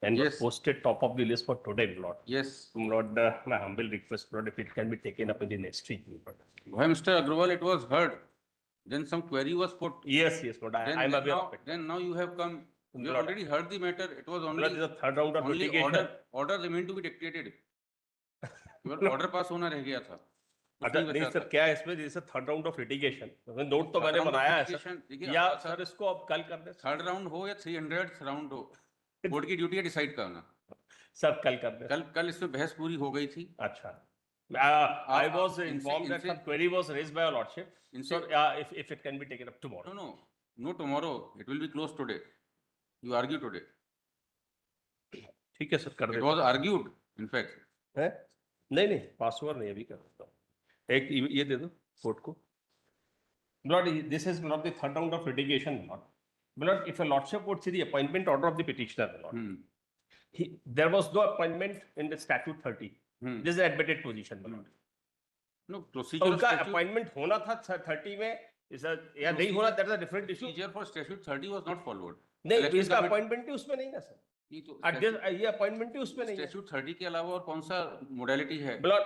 and was Yes. posted top of the list for today, Lord. Yes. Lord, my humble request, Lord, if it can be taken up in the next week, Lord. Why, Mr. Agrawal, it was heard. Then some query was put. Yes, Lord, I'm aware of it. Then now you have come. You have Lord, already heard the matter. It was Lord, only this is the third round of only litigation. order remained to be dictated. केवल order pass होना रह गया था. अच्छा नहीं sir, क्या है इसमें, जैसे third round of litigation note तो मैंने round of बनाया है litigation, सर, देखिए, या सर, सर इसको अब कल कर दे, थर्ड राउंड हो या 300th राउंड हो, कोर्ट की ड्यूटी है डिसाइड करना. सर कल कर दे. कल इसमें बहस पूरी हो गई थी. अच्छा, I was informed that some query was raised by your lordship. So if it can be taken up tomorrow. No tomorrow. It will be closed today. You argue today. ठीक है सर, कर दे. It was argued, in fact. है? नहीं पास हुआ नहीं, अभी कर देता हूँ. एक ये दे दो कोर्ट को. Lord, this is not the third round of litigation, Lord. Lord, if a lordship would see the appointment order of the petitioner, Lord, there was no appointment in the statute 30. This is an admitted position, Lord. No procedure. उनका appointment होना था 30 में, या नहीं होना, that is a different issue. Procedure for statute 30 was not followed. नहीं, इसका appointment ही उसमें नहीं ना सर. ये appointment ही उसमें नहीं है. Statute 30 के अलावा और कौन सा modality है? Lord,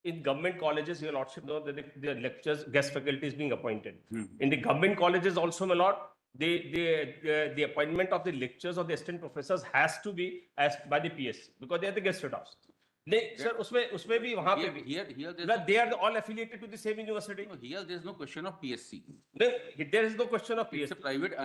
in government colleges, your lordship know that the lectures, guest faculty is being appointed. In the government colleges also, my lord, the appointment of the lectures or the assistant professors has to be as by the PSC, because they are the guest staff. नहीं sir, उसमें भी वहाँ पे भी they are all affiliated to the same university. Here there is no question of PSC. There is no question of PSC. It's a private.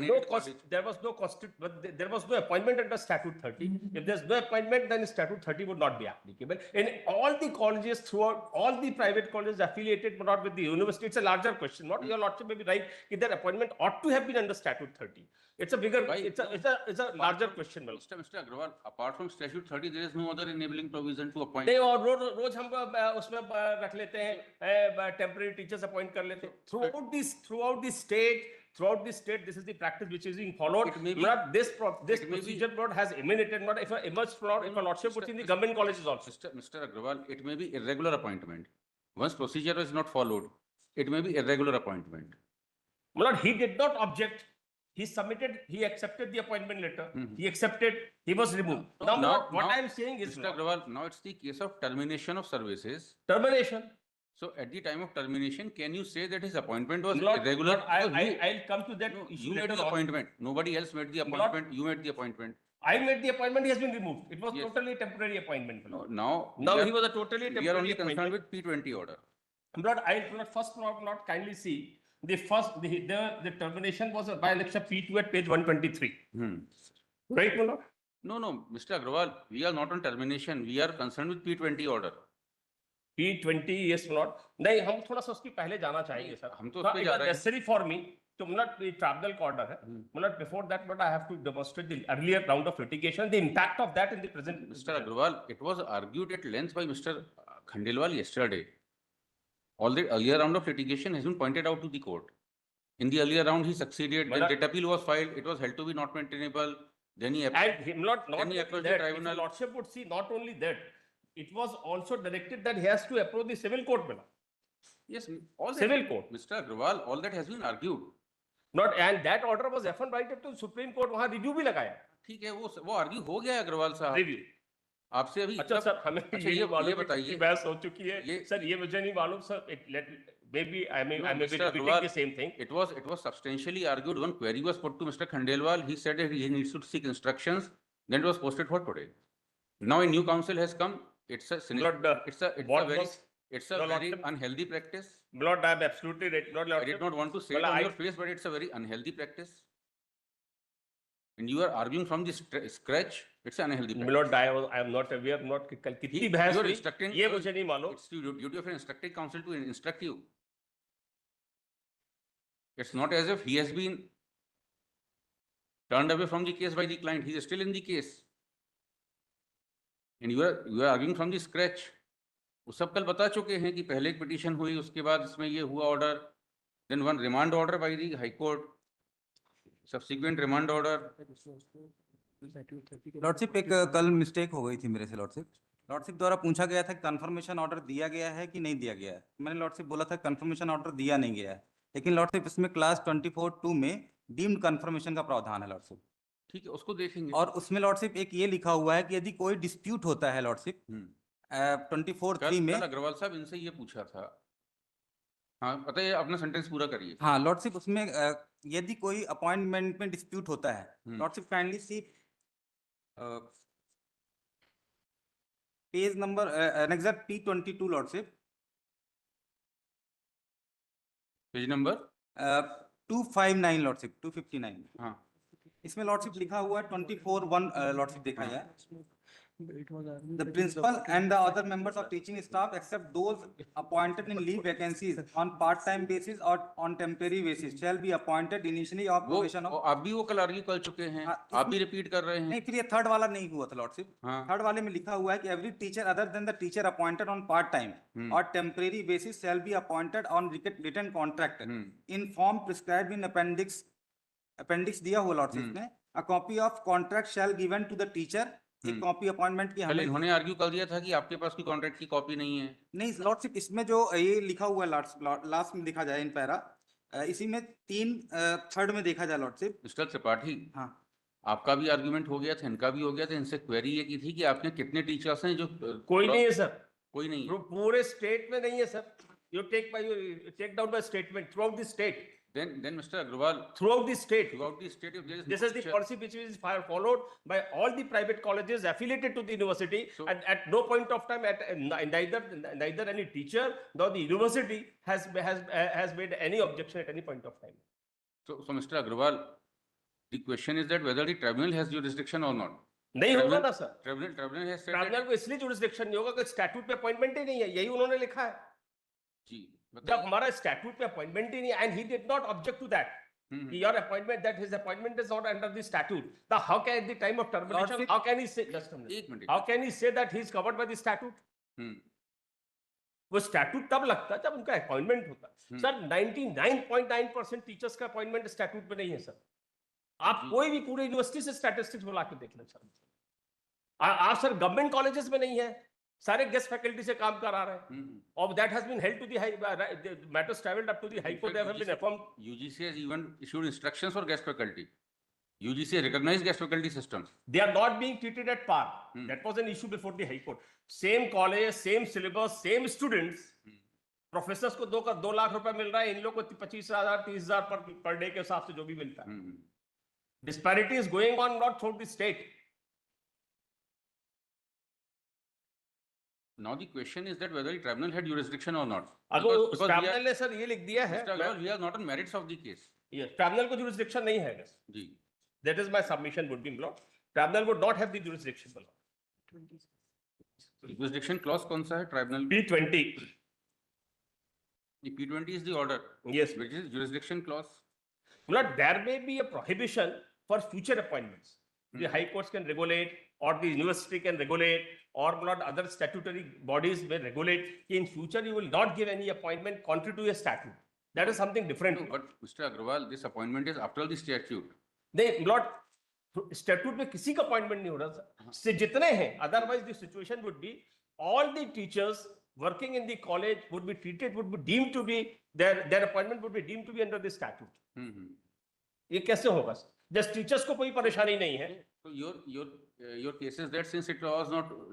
There was no cost, but there was no appointment under Statute 30. If there is no appointment, then Statute 30 would not be applicable. In all the colleges, throughout all the private colleges affiliated, but not with the university, it's a larger question. What your lordship may be right, if their appointment ought to have been under Statute 30. It's a bigger, it's a larger question. Mr. Agrawal, apart from Statute 30, there is no other enabling provision to appoint. नहीं, और रोज हम उसमें रख लेते हैं, temporary teachers appoint कर लेते हैं. Throughout the state, this is the practice which is being followed. Not this procedure board has emanated, not if emerged from if a lordship puts in the government colleges also. Mr. Agrawal, it may be irregular appointment. Once procedure is not followed, it may be irregular appointment. Lord, he did not object. He submitted, he accepted the appointment letter. He accepted, he was removed. Now what I am saying is, Mr. Agrawal, now it's the case of termination of services. Termination. So at the time of termination, can you say that his appointment was Lord, irregular? Lord, I'll come to that issue You made later the on. appointment. Nobody else made the appointment. You made the appointment. I made the appointment, he has been removed. It was totally temporary appointment. Now he was a totally temporary appointment. We are only concerned with P20 order. Lord, first not kindly see. The termination was by election P2 at page 123. Right, Lord? No, Mr. Agrawal, we are not on termination. We are concerned with P20 order. P20, yes, Lord. नहीं, हम थोड़ा सा उसकी पहले जाना चाहेंगे sir. हम तो उस पे जा रहे हैं. Necessary for me. तो मतलब tribunal का order है. मतलब before that, but I have to demonstrate the earlier round of litigation, the impact of that in the present. Mr. Agrawal, it was argued at length by Mr. Khandelwal yesterday. All the earlier round of litigation has been pointed out to the court. In the earlier round, he succeeded. Then the appeal was filed. It was held to be not maintainable. Then he approached the tribunal. Lordship would see not only that, it was also directed that he has to approach the civil court. Yes, all civil court. Mr. Agrawal, all that has been argued. And that order was invited to Supreme Court. वहाँ review भी लगाया. ठीक है, वो argue हो गया अग्रवाल साहब. Review. आपसे अभी अच्छा सर, हमें ये बताइए, बहस हो चुकी है सर, ये मुझे नहीं मालूम sir. Maybe I may be repeating the same thing. It was substantially argued. One query was put to Mr. Khandelwal. He said that he needs to seek instructions. Then it was posted for today. Now a new counsel has come. It's a very unhealthy practice. Lord, I am absolutely right. I did not want to say it on your face, but it's a very unhealthy practice. And you are arguing from the scratch. It's an unhealthy practice. Lord, I am not aware. Not कल कितनी बहस हुई, ये मुझे नहीं मालूम. It's the duty of an instructing counsel to instruct you. It's not as if he has been turned away from the case by the client. He is still in the case. And you are arguing from the scratch. वो सब कल बता चुके हैं कि पहले एक petition हुई, उसके बाद इसमें ये हुआ order, then one remand order by the High Court, subsequent remand order. Lordship एक कल मिस्टेक हो गई थी मेरे से. लॉर्डशिप द्वारा पूछा गया था कि कंफर्मेशन ऑर्डर दिया गया है कि नहीं दिया गया है. मैंने लॉर्डशिप बोला था कंफर्मेशन ऑर्डर दिया नहीं गया है, लेकिन लॉर्डशिप इसमें क्लास 24(2) में डीम्ड कंफर्मेशन का प्रावधान है लॉर्डशिप. ठीक है, उसको देखेंगे। और उसमें लॉर्डशिप एक ये लिखा हुआ है कि यदि कोई डिस्प्यूट होता है लॉर्डशिप हम्म। 24/3 कल में, कल अग्रवाल साहब इनसे ये पूछा था। हाँ बताइए, अपना सेंटेंस पूरा करिए। हाँ लॉर्डशिप उसमें यदि कोई अपॉइंटमेंट में डिस्प्यूट होता है, लॉर्डशिप काइंडली सी page number exact P22 lordship, page number 259 lordship 259, हाँ। इसमें लॉर्डशिप लिखा हुआ है 24/1 लॉर्डशिप देखा जाए, the principal and the other members of teaching staff except those appointed in leave vacancies on part-time basis or on temporary basis shall be appointed initially of वो probation of। आप भी वो कल आर्ग्यू कर चुके हैं, हाँ, आप भी रिपीट कर रहे हैं। नहीं, फिर ये थर्ड वाला नहीं हुआ था लॉर्डशिप। हाँ। थर्ड वाले में लिखा हुआ है कि every teacher other than the teacher appointed on part time और temporary basis shall be appointed on written contract in form prescribed in appendix दिया हुआ लॉर्डशिप में, a copy of contract shall given to the teacher, एक copy appointment की कल हमें इन्होंने argue कर दिया था कि आपके पास कोई कॉन्ट्रैक्ट की कॉपी नहीं है। नहीं लॉर्डशिप, इसमें जो ये लिखा हुआ है लास्ट में देखा जाए इन पैरा, इसी में 3/3 में देखा जाए लॉर्डशिप। मिस्टर त्रिपाठी, हाँ आपका भी आर्गुमेंट हो गया था, इनका भी हो गया था। इनसे क्वेरी ये की थी कि आपने कितने टीचर्स हैं जो कोई नहीं है सर, कोई नहीं है। पूरे स्टेट में नहीं है sir. You take down my statement throughout the state. Then Mr. Agrawal, Throughout the state. throughout the state, if there is This no is the teacher- policy which is followed by all the private colleges affiliated to the university, So- and at no point of time, neither any teacher nor the university has made any objection at any point of time. So Mr. Agrawal, the question is that whether the tribunal has jurisdiction or not. नहीं होगा ना sir. Tribunal has said tribunal that. को इसलिए jurisdiction नहीं होगा कि statute पे appointment ही नहीं है, यही उन्होंने लिखा है। जी जब बताइए। हमारा स्टैट्यूट पे अपॉइंटमेंट ही नहीं, and he did not object to that, your appointment, that his appointment is not under the statute. Now how can at the time of termination, Lordship- how can he say, just a minute. एक minute. How can he say that he is covered by the statute? वो statute तब लगता है जब उनका appointment होता है। Sir 99.9% teachers का अपॉइंटमेंट स्टैट्यूट पे नहीं है सर। आप कोई भी पूरे यूनिवर्सिटी से स्टैटिस्टिक्स बुला के देख लें सर। आप सर गवर्नमेंट कॉलेजेस में नहीं है, सारे गेस्ट फैकल्टी से काम करा रहे हैं। और that has been held to the matters travelled up to the high court, they have been informed. UGC has even issued instructions for guest faculty. UGC has recognized guest faculty systems. They are not being treated at par. That was an issue before the High Court. Same college, same syllabus, same students. Professors को 2 लाख रुपए मिल रहा है, इन लोग को 25,000 30,000 per day के हिसाब से जो भी मिलता है। Disparity is going on not throughout the state. Now the question is that whether the tribunal had jurisdiction or not. अगर Because we are- ट्राइब्यूनल ने सर ये लिख दिया है, Mr. Agrawal, we are not on merits of the case. Tribunal को jurisdiction नहीं है। जी। That is my submission would be, Lord. Tribunal would not have the jurisdiction, Lord. Jurisdiction clause कौन सा है tribunal? P20. The P20 is the order. Yes. Which is jurisdiction clause. Lord, there may be a prohibition for future appointments. The high courts can regulate, or the university can regulate, or not other statutory bodies may regulate. In future, you will not give any appointment contrary to a statute. That is something different. No, but Mr. Agrawal, this appointment is after the statute. नहीं, Lord, statute में किसी का appointment नहीं हो रहा sir. से जितने हैं, otherwise the situation would be all the teachers working in the college would be treated, would be deemed to be their appointment would be deemed to be under the statute. ये कैसे होगा sir? Just teachers को कोई परेशानी नहीं है। So your case is that since it was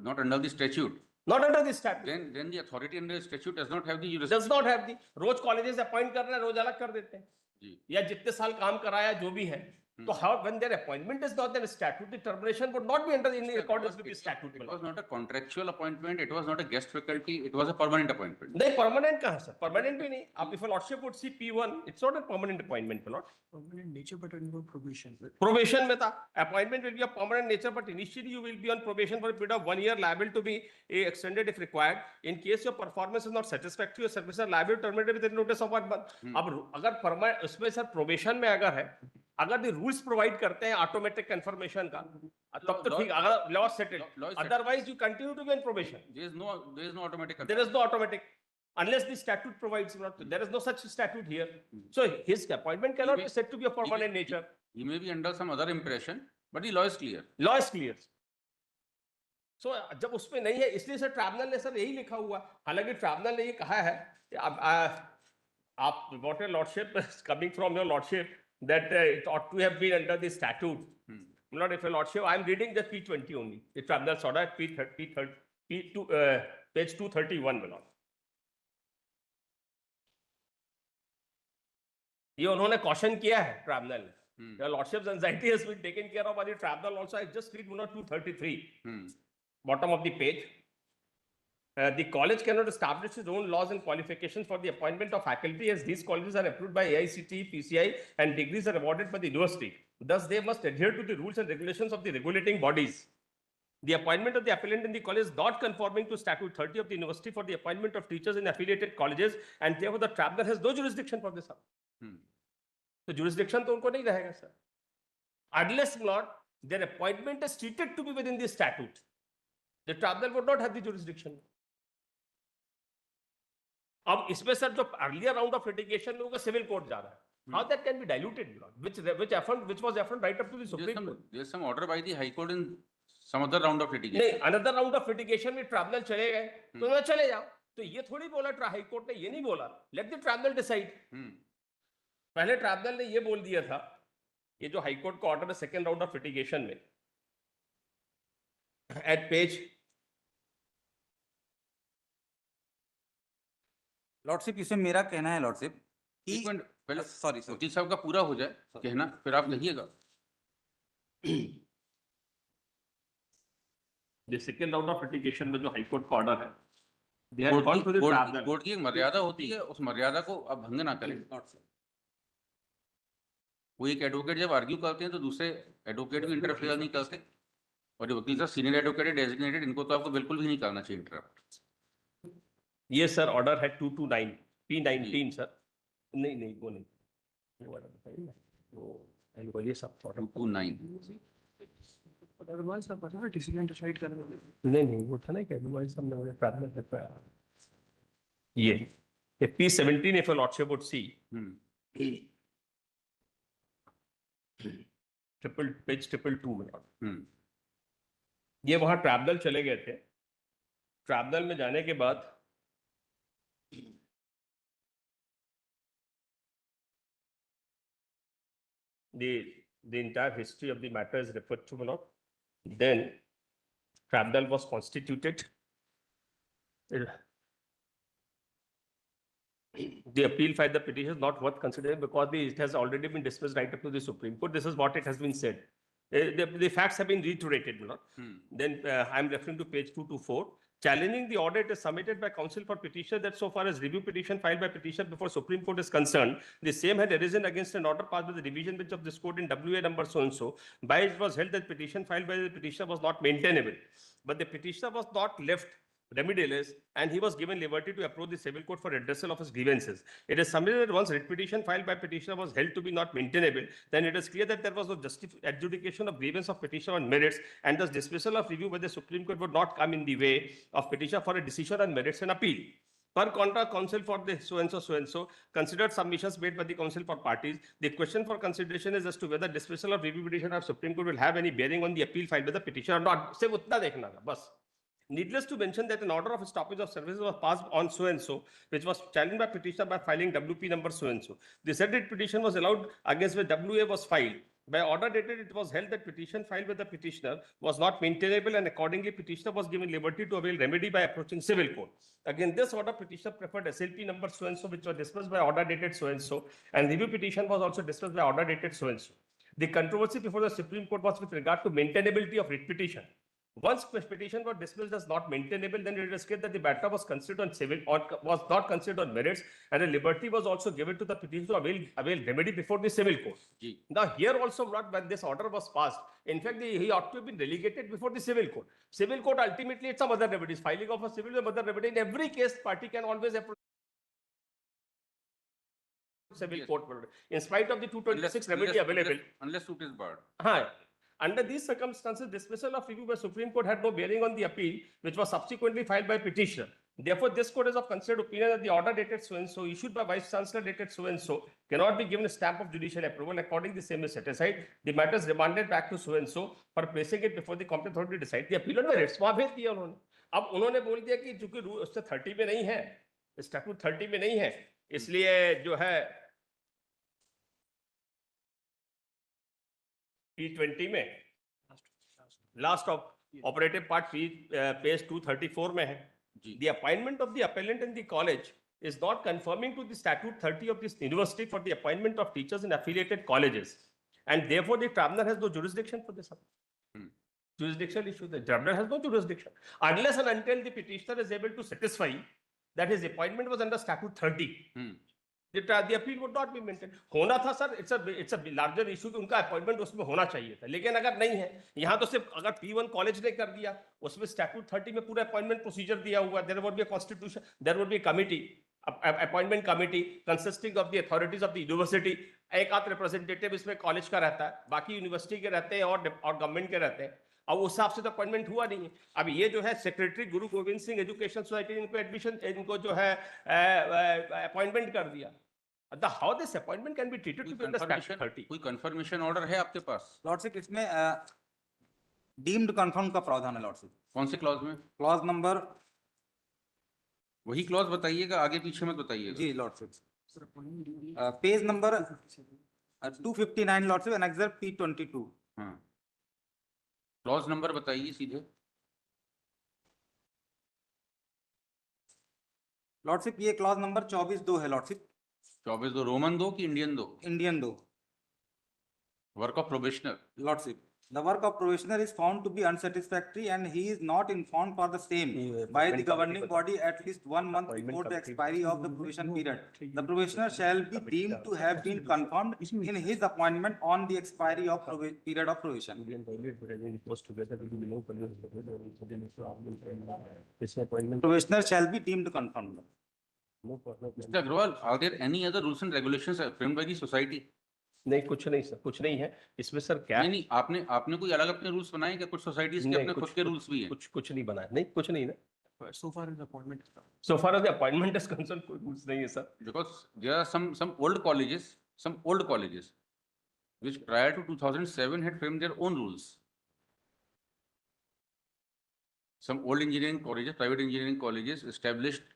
not under the statute, Not under the statute. then the authority under the statute does not have the jurisdiction. Does not have the, rose colleges appoint कर रहे हैं, रोज अलग कर देते हैं। जी। या जितने साल काम कराया जो भी है, तो how when their appointment is not in statute, the termination would not be under in accordance with the statute. It was not a contractual appointment. It was not a guest faculty. It was a permanent appointment. नहीं, permanent कहाँ sir? Permanent भी नहीं। आप if a lordship would see P1, it's not a permanent appointment, my lord. Permanent nature, but under probation. Probation में था, appointment will be of permanent nature, but initially you will be on probation for a period of 1 year, liable to be extended if required. In case your performance is not satisfactory, your services are liable to terminate within notice of 1 month. अब अगर permanent उसमें sir probation में अगर है, अगर the rules provide करते हैं automatic confirmation का, तब तो ठीक, अगर law settled. Law is settled. Otherwise you continue to be on probation. There is no automatic. There is no automatic, unless the statute provides not. There is no such statute here. So his appointment cannot be said to be of permanent nature. He may be under some other impression, but the law is clear. Law is clear. So जब उसमें नहीं है, इसलिए sir tribunal ने sir यही लिखा हुआ, हालांकि ट्राइब्यूनल ने ये कहा है कि आप what your lordship is coming from your lordship that it ought to have been under the statute. Not if your lordship, I'm reading the P20 only. The tribunal's order at P2, page 231, my lord. ये उन्होंने caution किया है tribunal. Your lordship's anxiety has been taken care of by the tribunal also. I just read 233, bottom of the page. The college cannot establish its own laws and qualifications for the appointment of faculty, as these colleges are approved by AICTE, PCI, and degrees are awarded by the university. Thus, they must adhere to the rules and regulations of the regulating bodies. The appointment of the appellant in the college is not conforming to Statute 30 of the university for the appointment of teachers in affiliated colleges, and therefore the tribunal has no jurisdiction for this. So jurisdiction तो उनको नहीं रहेगा sir. Unless not their appointment is treated to be within the statute, the tribunal would not have the jurisdiction. अब इसमें sir जो earlier round of litigation में होगा civil court जा रहा है. How that can be diluted, which was affirmed right up to the Supreme Court. There's some order by the High Court in some other round of litigation. नहीं, another round of litigation में tribunal चले गए, तो ना चले जाओ. तो ये थोड़ी बोला High Court ने, ये नहीं बोला. Let the tribunal decide. पहले ट्राइब्यूनल ने ये बोल दिया था, ये जो हाई कोर्ट का ऑर्डर है सेकंड राउंड ऑफ लिटिगेशन में, एट पेज लॉर्डशिप, इसमें मेरा कहना है लॉर्डशिप एक मिनट पहले सॉरी वकील साहब का पूरा हो जाए कहना, फिर आप कहिएगा. The second round of litigation में जो हाई कोर्ट का ऑर्डर है, they have gone to the tribunal. Court की एक मर्यादा होती है, उस मर्यादा को आप भंग ना करें. वो एक एडवोकेट जब आर्ग्यू करते हैं तो दूसरे एडवोकेट भी इंटरफेयर नहीं करते, और जो वकील साहब सीनियर एडवोकेट है डेजिग्नेटेड, इनको तो आपको बिल्कुल भी नहीं करना चाहिए इंटरप्ट. ये सर ऑर्डर है 229 P19 सर. नहीं वो नहीं, वो वाला बताइए ना, वो बोलिए सब bottom 29. Otherwise, the particular decision decide करेंगे. नहीं वो था ना कि otherwise हमने वो ट्राइब्यूनल तक पाया. ये P17 if your lordship would see, page 222 में ये वहां ट्राइब्यूनल चले गए थे. ट्राइब्यूनल में जाने के बाद the entire history of the matter is referred to, my lord. Then tribunal was constituted. The appeal filed the petition is not worth considering because it has already been dismissed right up to the Supreme Court. This is what it has been said. The facts have been reiterated, my lord. Then I'm referring to page 224. Challenging the order, it is submitted by counsel for petitioner that so far as review petition filed by petitioner before Supreme Court is concerned, the same had arisen against an order passed by the division bench of this court in WA number so and so, by which it was held that petition filed by the petitioner was not maintainable. But the petitioner was not left remedialist, and he was given liberty to approach the civil court for redressal of his grievances. It is submitted that once writ petition filed by petitioner was held to be not maintainable, then it is clear that there was no adjudication of grievance of petitioner on merits, and thus dismissal of review by the Supreme Court would not come in the way of petitioner for a decision on merits and appeal. Per contra, counsel for the so-and-so considered submissions made by the counsel for parties. The question for consideration is as to whether dismissal of review petition of Supreme Court will have any bearing on the appeal filed by the petitioner or not. सिर्फ उतना देखना था बस. Needless to mention that an order of stoppage of services was passed on so-and-so, which was challenged by petitioner by filing WP number so-and-so. The said petition was allowed against which WA was filed. By order dated, it was held that petition filed with the petitioner was not maintainable, and accordingly petitioner was given liberty to avail remedy by approaching civil court. Again, this order petitioner preferred SLP number so-and-so, which was dismissed by order dated so-and-so, and review petition was also dismissed by order dated so-and-so. The controversy before the Supreme Court was with regard to maintainability of writ petition. Once petition was dismissed as not maintainable, then it is clear that the matter was considered on civil or was not considered on merits, and a liberty was also given to the petitioner to avail remedy before the civil court. Now here also, not when this order was passed, in fact, he ought to have been relegated before the civil court. Civil court ultimately it's some other remedies. Filing of a civil some other remedy. In every case, party can always approach civil court in spite of the 226 remedy available. Unless suit is barred. Under these circumstances, dismissal of review by Supreme Court had no bearing on the appeal, which was subsequently filed by petitioner. Therefore, this court is of considered opinion that the order dated so-and-so, issued by Vice Chancellor dated so-and-so, cannot be given a stamp of judicial approval. Accordingly, the same is set aside. The matter is remanded back to so-and-so for placing it before the competent authority to decide the appeal on merits. वहाँ भेज दिया उन्होंने. अब उन्होंने बोल दिया कि चूंकि उससे 30 में नहीं है, स्टैट्यूट 30 में नहीं है, इसलिए जो है P20 में last of operative part page 234 में है. जी. The appointment of the appellant in the college is not conforming to the statute 30 of this university for the appointment of teachers in affiliated colleges. And therefore the tribunal has no jurisdiction for this. Jurisdictional issue, the tribunal has no jurisdiction. Unless and until the petitioner is able to satisfy that his appointment was under statute 30. The appeal would not be maintained. होना था sir, it's a larger issue कि उनका appointment उसमें होना चाहिए था, लेकिन अगर नहीं है, यहाँ तो सिर्फ अगर P1 कॉलेज ने कर दिया, उसमें स्टैट्यूट 30 में पूरा अपॉइंटमेंट प्रोसीजर दिया हुआ, there would be a constitution, there would be a committee, appointment committee consisting of the authorities of the university. एक आध रिप्रेजेंटेटिव इसमें कॉलेज का रहता है, बाकी यूनिवर्सिटी के रहते हैं और गवर्नमेंट के रहते हैं. अब उस हिसाब से तो अपॉइंटमेंट हुआ नहीं है. अब ये जो है सेक्रेटरी गुरु गोविंद सिंह एजुकेशन सोसाइटी ने इनको एडमिशन, इनको जो है अपॉइंटमेंट कर दिया. How this appointment can be treated to be under statute 30? कोई कंफर्मेशन ऑर्डर है आपके पास? लॉर्डशिप इसमें डीम्ड कंफर्म का प्रावधान है लॉर्डशिप. कौन से क्लॉज में? क्लॉज नंबर, वही क्लॉज बताइएगा, आगे पीछे मत बताइएगा. जी lordship, page number 259 lordship, annexure P22. हाँ, क्लॉज नंबर बताइए सीधे. लॉर्डशिप ये क्लॉज नंबर 24(2) है लॉर्डशिप. 24(2) रोमन 2 कि Indian 2? Indian 2. Work of probationer. Lordship, the work of probationer is found to be unsatisfactory and he is not informed for the same by the governing body at least 1 month before the expiry of the probation period. The probationer shall be deemed to have been confirmed in his appointment on the expiry of period of probation. Probationer shall be deemed confirmed. Mr. Agrawal, are there any other rules and regulations framed by the society? नहीं, कुछ नहीं sir, कुछ नहीं है इसमें sir. क्या नहीं, आपने कोई अलग अपने रूल्स बनाए क्या? कुछ सोसाइटीज के अपने खुद के रूल्स भी हैं. कुछ नहीं बना है. नहीं, कुछ नहीं ना. So far as appointment. So far as the appointment is concerned, कोई rules नहीं है sir. Because there are some old colleges which prior to 2007 had framed their own rules. Some old engineering colleges, private engineering colleges established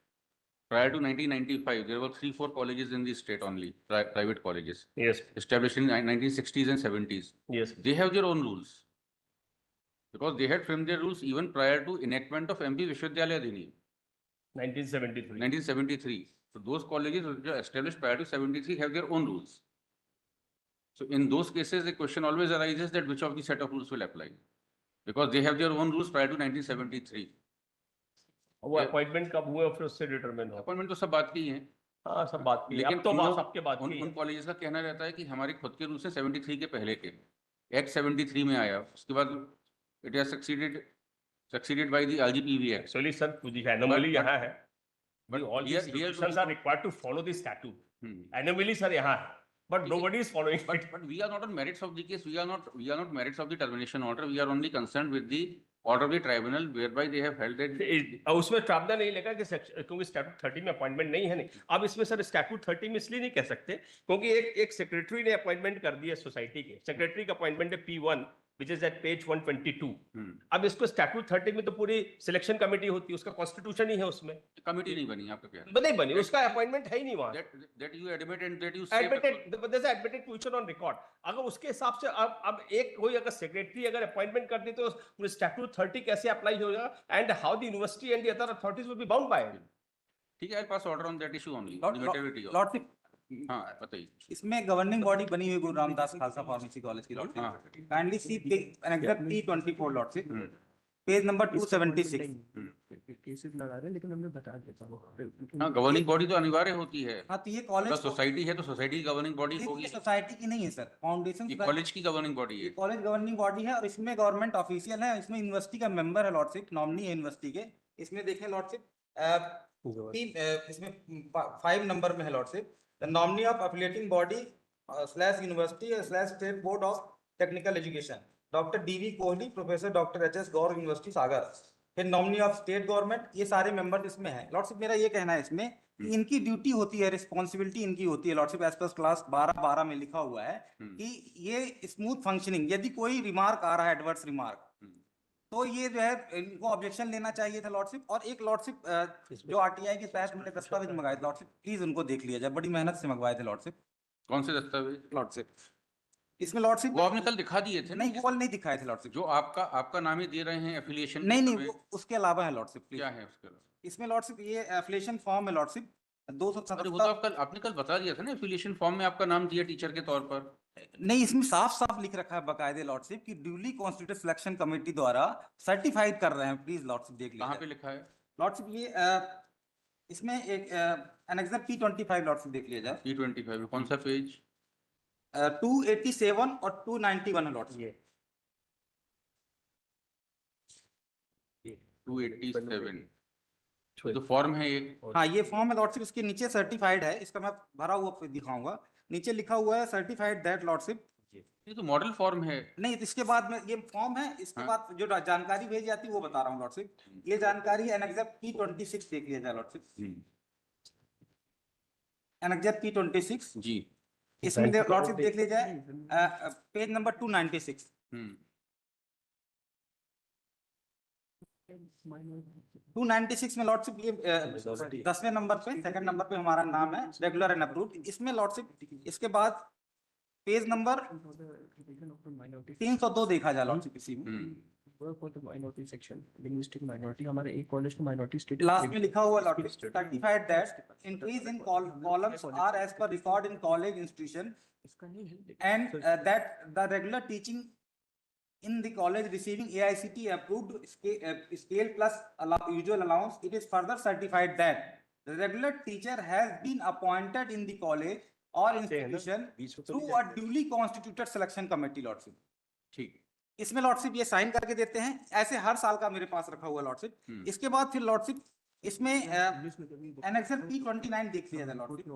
prior to 1995. There were 3-4 colleges in the state only, private colleges. Yes. Established in 1960s and 70s. Yes. They have their own rules. Because they had framed their rules even prior to enactment of MP Vishwavidyalaya Adhiniyam. 1973. 1973. So those colleges which are established prior to 73 have their own rules. So in those cases, the question always arises that which of the set of rules will apply, because they have their own rules prior to 1973. वो appointment कब हुए फिर उससे determine हो. Appointment तो सब बात की है. हाँ, सब बात की. लेकिन अब तो उन बात लोग- सबके बात की. उन कॉलेजेस का कहना रहता है कि हमारे खुद के रूल्स हैं 73 के पहले के. एक्ट 73 में आया, उसके बाद it has succeeded by the LGPV act. Actually sir कुछ एनोमली यहाँ है. but All here- these here institutions are required to follow the statute. Anomaly sir यहाँ है, but nobody is following it. But we are not on merits of the case. We are not merits of the termination order. We are only concerned with the order of the tribunal whereby they have held that. उसमें प्रावधान नहीं लगा कि क्योंकि statute 30 में appointment नहीं है. नहीं, अब इसमें सर स्टैट्यूट 30 में इसलिए नहीं कह सकते क्योंकि एक सेक्रेटरी ने अपॉइंटमेंट कर दिया सोसाइटी के. सेक्रेटरी का अपॉइंटमेंट है P1 which is at page 122. अब इसको स्टैट्यूट 30 में तो पूरी सिलेक्शन कमेटी होती है, उसका कॉन्स्टिट्यूशन ही है उसमें. कमेटी नहीं बनी आपका प्यार. नहीं बनी, उसका अपॉइंटमेंट है ही नहीं वहाँ. That you admit and that you say. Admitted position on record. अगर उसके हिसाब से अब एक कोई अगर सेक्रेटरी अगर अपॉइंटमेंट कर दी तो पूरे स्टैट्यूट 30 कैसे अप्लाई होगा and how the university and the other authorities will be bound by it. ठीक है, I'll pass order on that issue only. The materiality of. Lordship, हाँ, बताइए. इसमें गवर्निंग बॉडी बनी हुई गुरु रामदास खालसा फार्मेसी कॉलेज की लॉर्डशिप. हाँ. काइंडली सी annexure P24 lordship, page number 276. Cases लगा रहे हैं लेकिन हमने बता देता हूँ. हाँ, गवर्निंग बॉडी तो अनिवार्य होती है. हाँ, तो ये अगर कॉलेज सोसाइटी है तो सोसाइटी की गवर्निंग बॉडी होगी. सोसाइटी की नहीं है सर, फाउंडेशन. ये कॉलेज की गवर्निंग बॉडी है. कॉलेज गवर्निंग बॉडी है और इसमें गवर्नमेंट ऑफिशियल है. इसमें यूनिवर्सिटी का मेंबर है लॉर्डशिप, नॉमिनी है यूनिवर्सिटी के. इसमें देखें लॉर्डशिप, इसमें 5 नंबर में है lordship. The nominee of affiliating body / university / state board of technical education doctor DV Kohli, professor doctor HS Gaur, university Sagar. फिर नॉमिनी ऑफ स्टेट गवर्नमेंट, ये सारे मेंबर इसमें हैं. लॉर्डशिप मेरा ये कहना है इसमें कि इनकी ड्यूटी होती है, रिस्पॉन्सिबिलिटी इनकी होती है लॉर्डशिप, एज पर क्लास 12 में लिखा हुआ है कि ये स्मूथ फंक्शनिंग, यदि कोई रिमार्क आ रहा है एडवर्स रिमार्क, तो ये जो है इनको ऑब्जेक्शन लेना चाहिए था लॉर्डशिप. और एक लॉर्डशिप जो RTI के तहत मैंने दस्तावेज मंगाए थे लॉर्डशिप, प्लीज उनको देख लिया जाए, बड़ी मेहनत से मंगवाए थे लॉर्डशिप. कौन से दस्तावेज? लॉर्डशिप इसमें लॉर्डशिप वो आपने कल दिखा दिए थे ना, नहीं, वो वाले नहीं दिखाए थे लॉर्डशिप। जो आपका नाम ही दे रहे हैं एफिलिएशन। नहीं नहीं, वो उसके अलावा है लॉर्डशिप। क्या है उसके अलावा? इसमें लॉर्डशिप ये एफिलिएशन फॉर्म है लॉर्डशिप अरे वो तो 277। आपने कल बता दिया था ना, एफिलिएशन फॉर्म में आपका नाम दिया टीचर के तौर पर। नहीं, इसमें साफ साफ लिख रखा है बकायदे लॉर्डशिप की ड्यूली कॉन्स्टिट्यूटेड सिलेक्शन कमेटी द्वारा सर्टिफाइड कर रहे हैं। प्लीज लॉर्डशिप देख कहाँ पे लीजिए लिखा है? लॉर्डशिप। ये इसमें एक एनेक्सर P25 लॉर्डशिप देख लिया जाए। P25 में कौन सा पेज? 287 और 291 है लॉर्डशिप। 287 तो फॉर्म है एक। हाँ, ये फॉर्म है लॉर्डशिप, इसके नीचे सर्टिफाइड है, इसका मैं भरा हुआ दिखाऊंगा। नीचे लिखा हुआ है सर्टिफाइड दैट लॉर्डशिप। ये तो मॉडल फॉर्म है। नहीं, तो इसके बाद में ये फॉर्म है, इसके हाँ। बाद जो जानकारी भेजी जाती है वो बता रहा हूँ लॉर्डशिप। ये जानकारी एनेक्सर P26 देख लिया जाए लॉर्डशिप। एनेक्सर P26 जी। इसमें लॉर्डशिप देख लिया जाए पेज नंबर 296। 296 में लॉर्डशिप ये 10वें नंबर पे, सेकंड नंबर पे हमारा नाम है रेगुलर एंड अप्रूव्ड। इसमें लॉर्डशिप इसके बाद पेज नंबर 302 देखा जाए लॉर्डशिप इसी में। Work for the minority section, linguistic minority, हमारे एक कॉलेज को minority status लास्ट में लिखा हुआ lordship certified that increase in columns are as per record in college institution इसका नहीं है and that the regular teaching in the college receiving AICT approved scale plus usual allowance, it is further certified that the regular teacher has been appointed in the college or institution through a duly constituted selection committee lordship। ठीक। इसमें lordship ये sign करके देते हैं, ऐसे हर साल का मेरे पास रखा हुआ लॉर्डशिप। इसके बाद फिर लॉर्डशिप इसमें एनेक्सर P29 देख लिया जाए लॉर्डशिप।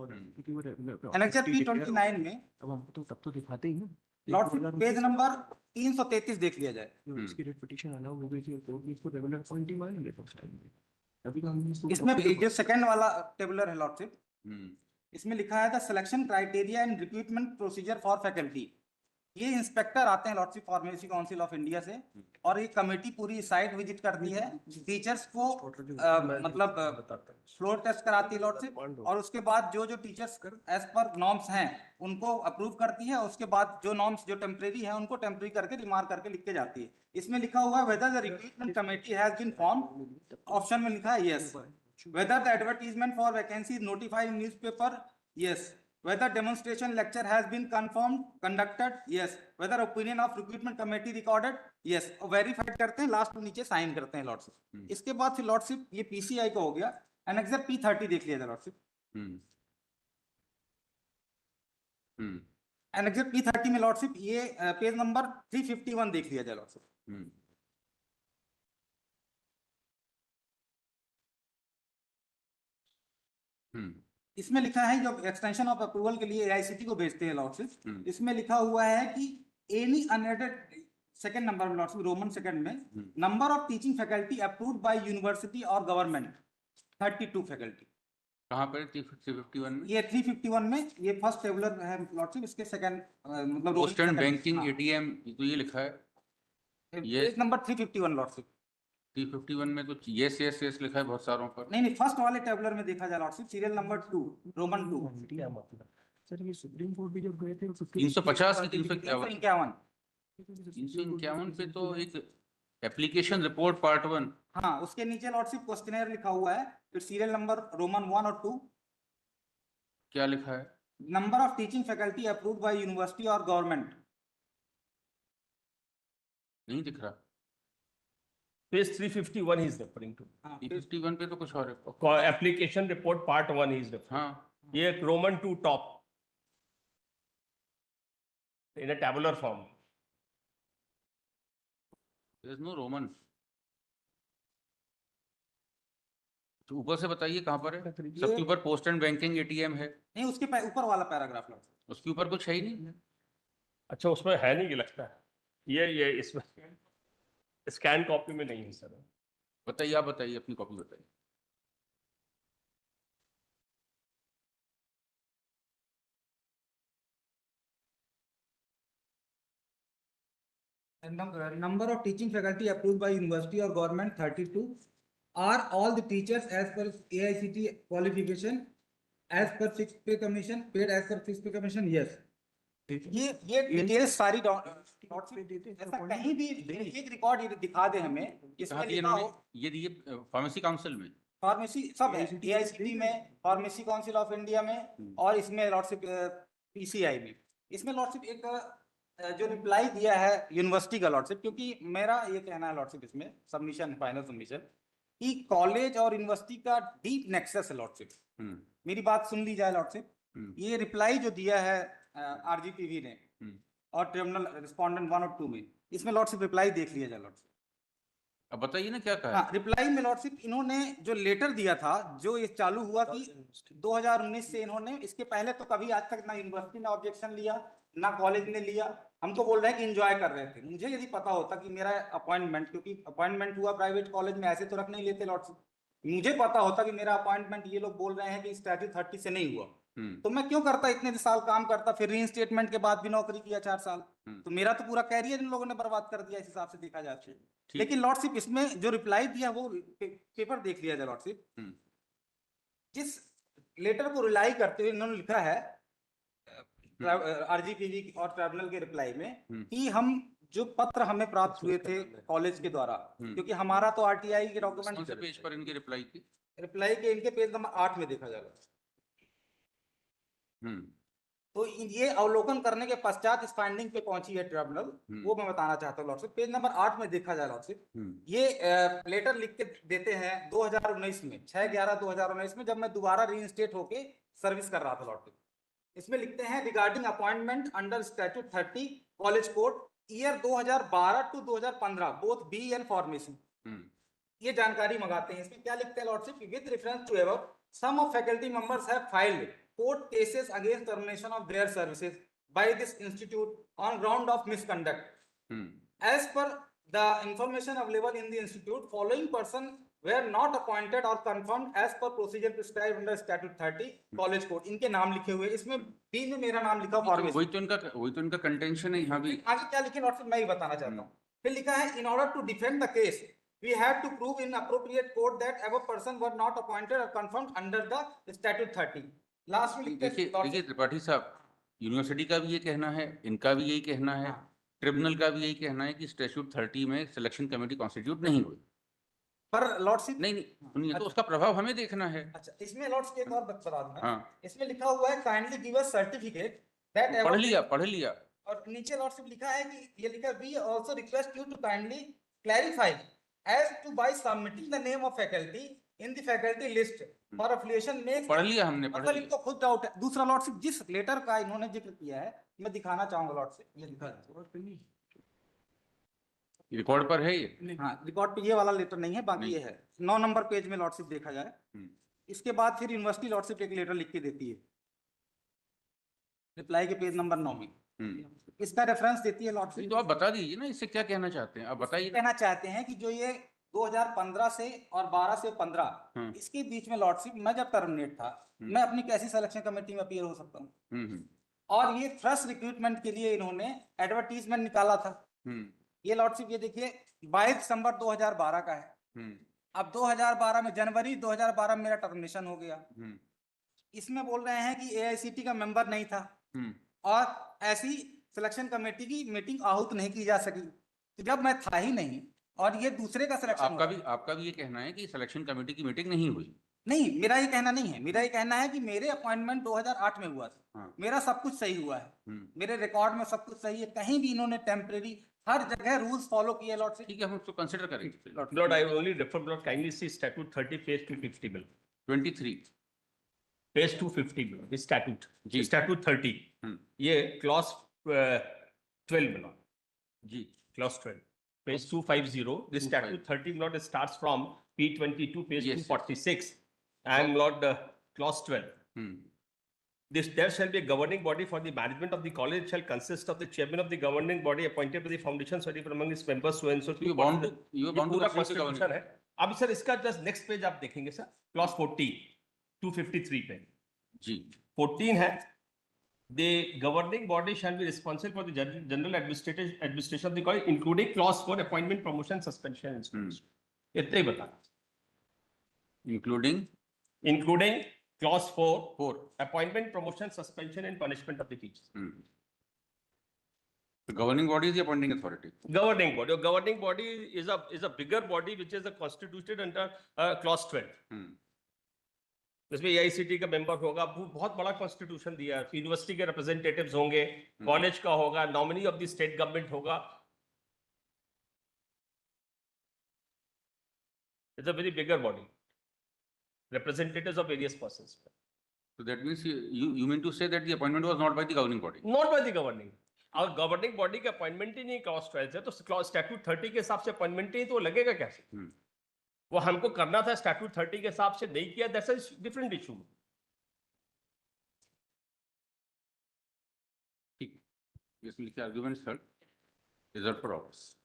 एनेक्सर P29 में अब हम तो तब तो दिखाते ही हैं लॉर्डशिप पेज नंबर 333 देख लिया जाए। इसकी रेट पिटीशन अलाउ हो गई थी तो इसको रेगुलर पॉइंट ही मानेंगे तो उस टाइम में अभी तो हम इसमें जो सेकंड वाला टेबुलर है लॉर्डशिप, इसमें लिखा है the selection criteria and recruitment procedure for faculty. ये इंस्पेक्टर आते हैं lordship pharmacy council of India से, और ये कमेटी पूरी साइट विजिट करती है, टीचर्स को मतलब फ्लोर टेस्ट कराती है लॉर्डशिप, और उसके बाद जो टीचर्स एज पर नॉर्म्स हैं उनको अप्रूव करती है। उसके बाद जो नॉर्म्स जो टेम्परेरी है उनको टेम्परेरी करके रिमार्क करके लिख के जाती है। इसमें लिखा हुआ है whether the recruitment committee has been formed, option में लिखा है yes. Whether the advertisement for vacancy notified in newspaper, yes. Whether demonstration lecture has been confirmed, conducted, yes. Whether opinion of recruitment committee recorded, yes. और verified करते हैं, last में नीचे sign करते हैं लॉर्डशिप। इसके बाद फिर लॉर्डशिप ये PCI का हो गया। एनेक्सर P30 देख लिया जाए लॉर्डशिप। एनेक्सर P30 में लॉर्डशिप ये पेज नंबर 351 देख लिया जाए लॉर्डशिप। इसमें लिखा है जो एक्सटेंशन ऑफ अप्रूवल के लिए AICT को भेजते हैं लॉर्डशिप, इसमें लिखा हुआ है कि एनी अनएडेड, सेकंड नंबर में लॉर्डशिप रोमन सेकंड में, number of teaching faculty approved by university और गवर्नमेंट 32 फैकल्टी। कहाँ पर 351 में? ये 351 में ये फर्स्ट टेबुलर है लॉर्डशिप, इसके सेकंड मतलब पोस्ट एंड बैंकिंग ATM तो ये लिखा है, ये नंबर 351 लॉर्डशिप। 351 में तो यस यस यस लिखा है बहुत सारों पर। नहीं, फर्स्ट वाले टेबुलर में देखा जाए lordship, serial number 2 Roman 2। Sir ये सुप्रीम कोर्ट भी जब गए थे 350 की 351 351 पे तो एक एप्लीकेशन रिपोर्ट पार्ट 1। हाँ, उसके नीचे लॉर्डशिप क्वेश्चनर लिखा हुआ है, फिर सीरियल नंबर रोमन 1 और 2। क्या लिखा है? Number of teaching faculty approved by university और गवर्नमेंट। नहीं दिख रहा। Page 351 he is referring to. 351 पे तो कुछ और है। Application report part 1 he is referring. हाँ, ये Roman 2 top in a tabular form. there is no Roman। तो ऊपर से बताइए कहाँ पर है? सबके ऊपर पोस्ट एंड बैंकिंग ATM है। नहीं, उसके ऊपर वाला पैराग्राफ लॉर्डशिप, उसके ऊपर कुछ है ही नहीं। अच्छा, उसमें है नहीं, ये लगता है ये इसमें स्कैन कॉपी में नहीं है सर। बताइए, आप बताइए, अपनी कॉपी बताइए। number of teaching faculty approved by university or government 32, are all the teachers as per AICT qualification as per fixed pay commission, paid as per fixed pay commission, yes. ये details सारी ऐसा कहीं भी एक record दिखा दे हमें इसमें कहा कि लिखा इन्होंने हो ये दिए फार्मेसी काउंसिल में। फार्मेसी सब है AICTE में, फार्मेसी काउंसिल ऑफ इंडिया में और इसमें लॉर्डशिप PCI में। इसमें लॉर्डशिप एक जो रिप्लाई दिया है यूनिवर्सिटी का लॉर्डशिप, क्योंकि मेरा ये कहना है लॉर्डशिप इसमें सबमिशन फाइनल सबमिशन कि कॉलेज और यूनिवर्सिटी का डीप नेक्सस है लॉर्डशिप। मेरी बात सुन ली जाए लॉर्डशिप, ये रिप्लाई जो दिया है RGPV ने और ट्रिब्यूनल रिस्पोंडेंट 1 और 2 में, इसमें लॉर्डशिप रिप्लाई देख लिया जाए लॉर्डशिप। अब बताइए ना क्या कहा। हाँ, रिप्लाई में लॉर्डशिप इन्होंने जो लेटर दिया था, जो ये चालू हुआ कि 2019 से इन्होंने, इसके पहले तो कभी आज तक ना यूनिवर्सिटी ने ऑब्जेक्शन लिया ना कॉलेज ने लिया। हमको बोल रहे हैं कि एंजॉय कर रहे थे। मुझे यदि पता होता कि मेरा अपॉइंटमेंट, क्योंकि अपॉइंटमेंट हुआ प्राइवेट कॉलेज में, ऐसे तो रख नहीं लेते लॉर्डशिप, मुझे पता होता कि मेरा अपॉइंटमेंट ये लोग बोल रहे हैं कि स्टैट्यूट 30 से नहीं हुआ, तो मैं क्यों करता, इतने साल काम करता, फिर रीइंस्टेटमेंट के बाद भी नौकरी किया 4 साल, तो मेरा तो पूरा कैरियर इन लोगों ने बर्बाद कर दिया इस हिसाब से देखा जाए। लेकिन लॉर्डशिप इसमें जो रिप्लाई दिया वो पेपर देख लिया जाए लॉर्डशिप। जिस लेटर को रिलाई करते हुए इन्होंने लिखा है RGPV और ट्रिब्यूनल के रिप्लाई में कि हम जो पत्र हमें प्राप्त हुए थे कॉलेज के द्वारा, क्योंकि हमारा तो RTI के कौन से डॉक्यूमेंट पेज पर इनके रिप्लाई की। रिप्लाई के इनके पेज नंबर 8 में देखा जाएगा। तो ये अवलोकन करने के पश्चात इस फाइंडिंग पे पहुंची है ट्रिब्यूनल, वो मैं बताना चाहता हूँ लॉर्डशिप। पेज नंबर 8 में देखा जाए लॉर्डशिप, ये लेटर लिख के देते हैं 2019 में, 6/11/2019 में, जब मैं दोबारा रीइंस्टेट होके सर्विस कर रहा था लॉर्डशिप। इसमें लिखते हैं regarding appointment under statute 30 college code year 2012 to 2015 both BE and pharmacy. ये जानकारी मंगाते हैं। इसमें क्या लिखते हैं lordship, with reference to above some of faculty members have filed court cases against termination of their services by this institute on ground of misconduct. As per the information available in the institute, following person were not appointed or confirmed as per procedure prescribed under statute 30 college code. इनके नाम लिखे हुए, इसमें B में मेरा नाम लिखा pharmacy. वही तो इनका कंटेंशन है यहाँ भी। आगे क्या लिखे लॉर्डशिप मैं ही बताना चाहता हूँ। फिर लिखा है in order to defend the case we have to prove in appropriate court that above person were not appointed or confirmed under the statute 30. Last में देखिए त्रिपाठी साहब, यूनिवर्सिटी का भी ये कहना है, इनका भी यही कहना है, ट्रिब्यूनल का भी यही कहना है कि स्टैट्यूट 30 में सिलेक्शन कमेटी कॉन्स्टिट्यूट नहीं हुई। पर लॉर्डशिप नहीं सुनिए, तो उसका प्रभाव हमें देखना है। अच्छा, इसमें लॉर्डशिप एक और बता दूं। हाँ, इसमें लिखा हुआ है kindly give us certificate that पढ़ लिया। और नीचे लॉर्डशिप लिखा है कि ये लिखा we also request you to kindly clarify as to by submitting the name of faculty in the faculty list for affiliation में। पढ़ लिया हमने, मतलब इनको खुद डाउट है। दूसरा लॉर्डशिप जिस लेटर का इन्होंने जिक्र किया है मैं दिखाना चाहूंगा लॉर्डशिप, ये दिखा रिकॉर्ड पर है ये। हाँ, रिकॉर्ड पे ये वाला लेटर नहीं है, बाकी ये है 9 नंबर पेज में लॉर्डशिप देखा जाए। इसके बाद फिर यूनिवर्सिटी लॉर्डशिप एक लेटर लिख के देती है रिप्लाई के पेज नंबर 9 में, इसका रेफरेंस देती है लॉर्डशिप। तो आप बता दीजिए ना, इससे क्या कहना चाहते हैं, आप बताइए। कहना चाहते हैं कि जो ये 2015 से और 12 से 15 इसके बीच में लॉर्डशिप, मैं जब टर्मिनेट था, मैं अपनी कैसी सिलेक्शन कमेटी में अपीयर हो सकता हूँ। और ये फर्स्ट रिक्रूटमेंट के लिए इन्होंने एडवर्टीजमेंट निकाला था। ये लॉर्डशिप ये देखिए 22 दिसंबर 2012 का है। अब 2012 में जनवरी 2012 में मेरा टर्मिनेशन हो गया। इसमें बोल रहे हैं कि AICTE का मेंबर नहीं था और ऐसी सिलेक्शन कमेटी की मीटिंग आहूत नहीं की जा सकी। तो जब मैं था ही नहीं और ये दूसरे का सिलेक्शन, आपका भी ये कहना है कि सिलेक्शन कमेटी की मीटिंग नहीं हुई। नहीं, मेरा ये कहना नहीं है। मेरा ये कहना है कि मेरे अपॉइंटमेंट 2008 में हुआ था। मेरा सब कुछ सही हुआ है, मेरे रिकॉर्ड में सब कुछ सही है। कहीं भी इन्होंने टेम्परेरी, हर जगह रूल्स फॉलो किए लॉर्डशिप। ठीक है, हम उसको कंसीडर करेंगे। Lord, I will only refer, Lord, kindly see statute 30 page 250 bill. 23 Page 250 bill, this statute, ji. statute 30, ये clause 12 bill ji, clause 12, page 250, this statute 30 Lord starts from P22 page Yes, 246 and Lord clause 12. This there shall be a governing body for the management of the college shall consist of the chairman of the governing body appointed by the foundation study from among its members so and so. you want to पूरा constitution है। अब sir इसका just next page आप देखेंगे sir, clause 14 253 पे जी 14 है, the governing body shall be responsible for the general administration of the college including clause 4 appointment promotion suspension and suspension. इतना ही बता, including clause 4 appointment promotion suspension and punishment of the teachers. The governing body is the appointing authority. Governing body, a governing body is a bigger body which is constituted under clause 12. Hmm. इसमें AICT का member होगा, बहुत बड़ा constitution दिया है, university के representatives होंगे, college का होगा, nominee of the state government होगा. It's a very bigger body. Representatives of various persons. So that means you mean to say that the appointment was not by the governing body? Not by the governing. और governing body का appointment ही नहीं clause 12 से, तो clause statute 30 के हिसाब से appointment ही तो लगेगा कैसे? वो हमको करना था स्टैट्यूट 30 के हिसाब से, नहीं किया, दैट्स अ डिफरेंट इशू. ठीक. Yes, लिखिए arguments heard. Reserved for hours.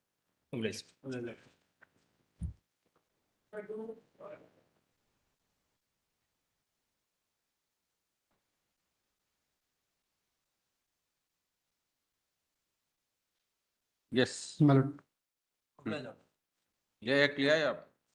Yes. Malad. या क्लियर है आप?